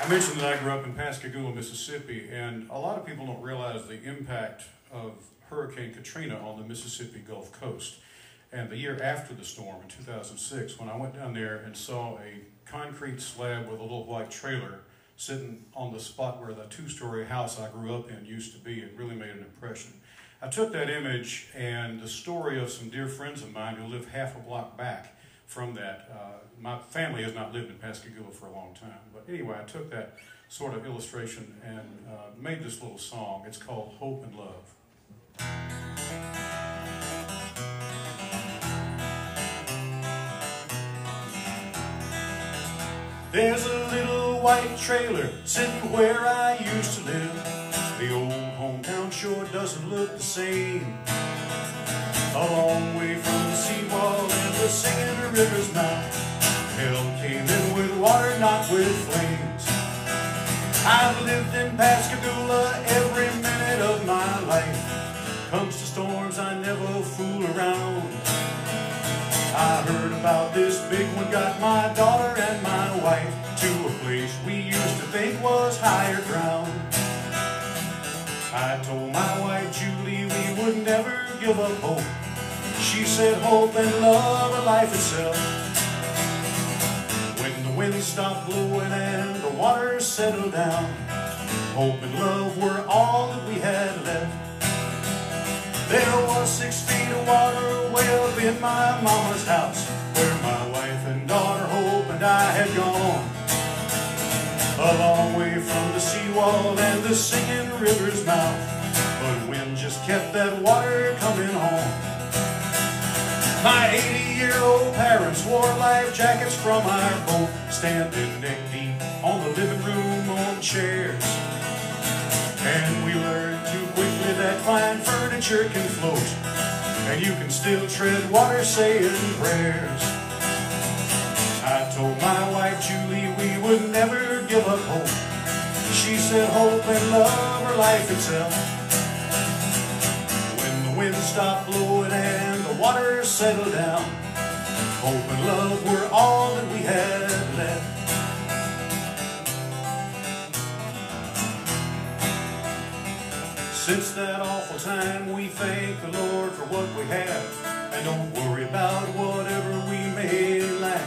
I mentioned that I grew up in Pascagoula, Mississippi, and a lot of people don't realize the impact of Hurricane Katrina on the Mississippi Gulf Coast. And the year after the storm, in 2006, when I went down there and saw a concrete slab with a little white trailer sitting on the spot where the two-story house I grew up in used to be, it really made an impression. I took that image and the story of some dear friends of mine who live half a block back from that. My family has not lived in Pascagoula for a long time, but anyway, I took that sort of illustration and made this little song. It's called Hope and Love. There's a little white trailer sitting where I used to live. The old hometown sure doesn't look the same. A long way from the seawall and the singing river's mouth. Hell came in with water, not with flames. I've lived in Pascagoula every minute of my life. Comes to storms, I never fool around. I heard about this big one, got my daughter and my wife to a place we used to think was higher ground. I told my wife Julie we would never give up hope. She said hope and love are life itself. When the wind stopped blowing and the water settled down, hope and love were all that we had left. There was 6 feet of water way up in my mama's house, where my wife and daughter Hope and I had gone. A long way from the seawall and the singing river's mouth, but wind just kept that water coming home. My 80-year-old parents wore life jackets from our boat, standing neck deep on the living room on chairs. And we learned too quickly that fine furniture can float, and you can still tread water saying prayers. I told my wife Julie we would never give up hope. She said hope and love are life itself. When the wind stopped blowing and the water settled down, hope and love were all that we had left. Since that awful time we thank the Lord for what we have, and don't worry about whatever we may lack.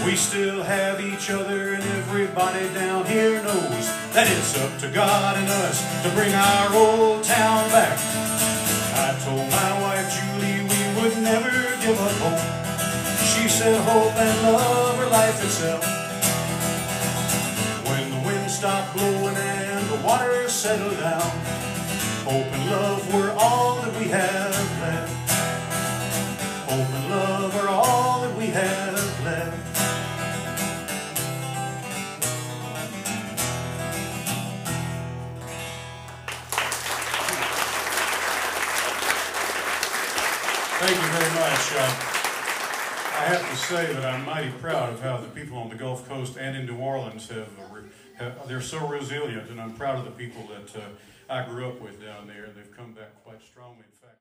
We still have each other, and everybody down here knows that it's up to God and us to bring our old town back. I told my wife Julie we would never give up hope. She said hope and love are life itself. When the wind stopped blowing and the water settled down, hope and love were all that we have left. Hope and love are all that we have left. Thank you very much. I have to say that I'm mighty proud of how the people on the Gulf Coast and in New Orleans they're so resilient, and I'm proud of the people that I grew up with down there. They've come back quite strongly. In fact,